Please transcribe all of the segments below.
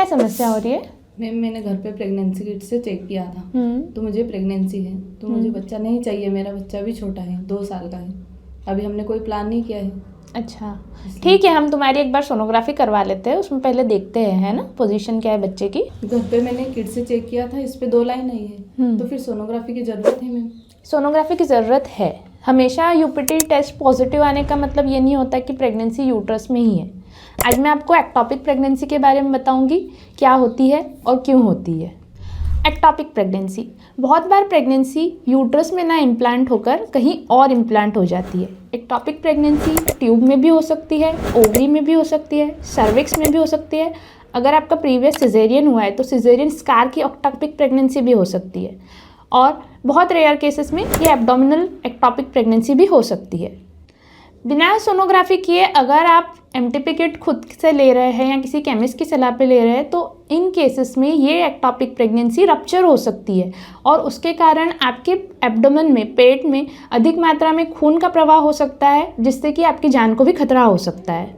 क्या समस्या हो रही है? मैम मैंने घर पे प्रेगनेंसी किट से चेक किया था तो मुझे प्रेगनेंसी है, तो मुझे बच्चा नहीं चाहिए। मेरा बच्चा भी छोटा है, 2 साल का है। अभी हमने कोई प्लान नहीं किया है। अच्छा ठीक है, हम तुम्हारी एक बार सोनोग्राफी करवा लेते हैं, उसमें पहले देखते हैं है ना पोजीशन क्या है बच्चे की। घर पे मैंने किट से चेक किया था, इस पे 2 लाइन नहीं है, तो फिर सोनोग्राफी की ज़रूरत है मैम? सोनोग्राफी की ज़रूरत है। हमेशा यूपीटी टेस्ट पॉजिटिव आने का मतलब ये नहीं होता कि प्रेगनेंसी यूट्रस में ही है। आज मैं आपको एक्टोपिक प्रेगनेंसी के बारे में बताऊंगी, क्या होती है और क्यों होती है। एक्टोपिक प्रेगनेंसी, बहुत बार प्रेगनेंसी यूट्रस में ना इम्प्लांट होकर कहीं और इम्प्लांट हो जाती है। एक्टोपिक प्रेगनेंसी ट्यूब में भी हो सकती है, ओवरी में भी हो सकती है, सर्विक्स में भी हो सकती है। अगर आपका प्रीवियस सिजेरियन हुआ है तो सिजेरियन स्कार की एक्टोपिक प्रेगनेंसी भी हो सकती है, और बहुत रेयर केसेस में ये एब्डोमिनल एक्टोपिक प्रेगनेंसी भी हो सकती है। बिना सोनोग्राफी किए अगर आप एमटीपी किट खुद से ले रहे हैं या किसी केमिस्ट की सलाह पे ले रहे हैं तो इन केसेस में ये एक्टोपिक प्रेगनेंसी रप्चर हो सकती है, और उसके कारण आपके एब्डोमेन में, पेट में अधिक मात्रा में खून का प्रवाह हो सकता है, जिससे कि आपकी जान को भी खतरा हो सकता है।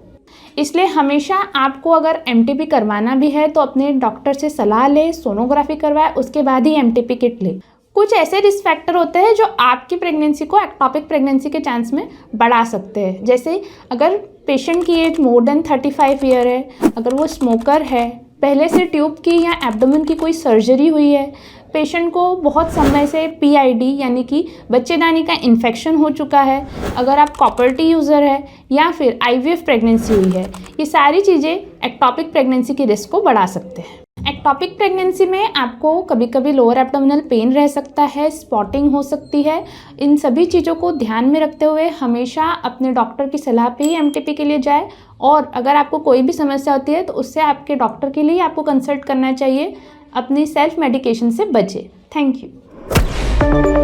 इसलिए हमेशा आपको अगर एमटीपी करवाना भी है तो अपने डॉक्टर से सलाह लें, सोनोग्राफी करवाएं, उसके बाद ही एमटीपी किट लें। कुछ ऐसे रिस्क फैक्टर होते हैं जो आपकी प्रेगनेंसी को एक्टोपिक प्रेगनेंसी के चांस में बढ़ा सकते हैं। जैसे अगर पेशेंट की एज मोर देन 35 ईयर है, अगर वो स्मोकर है, पहले से ट्यूब की या एब्डोमेन की कोई सर्जरी हुई है, पेशेंट को बहुत समय से पीआईडी यानी कि बच्चेदानी का इन्फेक्शन हो चुका है, अगर आप कॉपर टी यूज़र है, या फिर आईवीएफ प्रेगनेंसी हुई है, ये सारी चीज़ें एक्टोपिक प्रेगनेंसी के रिस्क को बढ़ा सकते हैं। एक्टोपिक प्रेगनेंसी में आपको कभी कभी लोअर एब्डोमिनल पेन रह सकता है, स्पॉटिंग हो सकती है। इन सभी चीज़ों को ध्यान में रखते हुए हमेशा अपने डॉक्टर की सलाह पे ही एमटीपी के लिए जाए, और अगर आपको कोई भी समस्या होती है तो उससे आपके डॉक्टर के लिए आपको कंसल्ट करना चाहिए। अपनी सेल्फ मेडिकेशन से बचें। Thank you.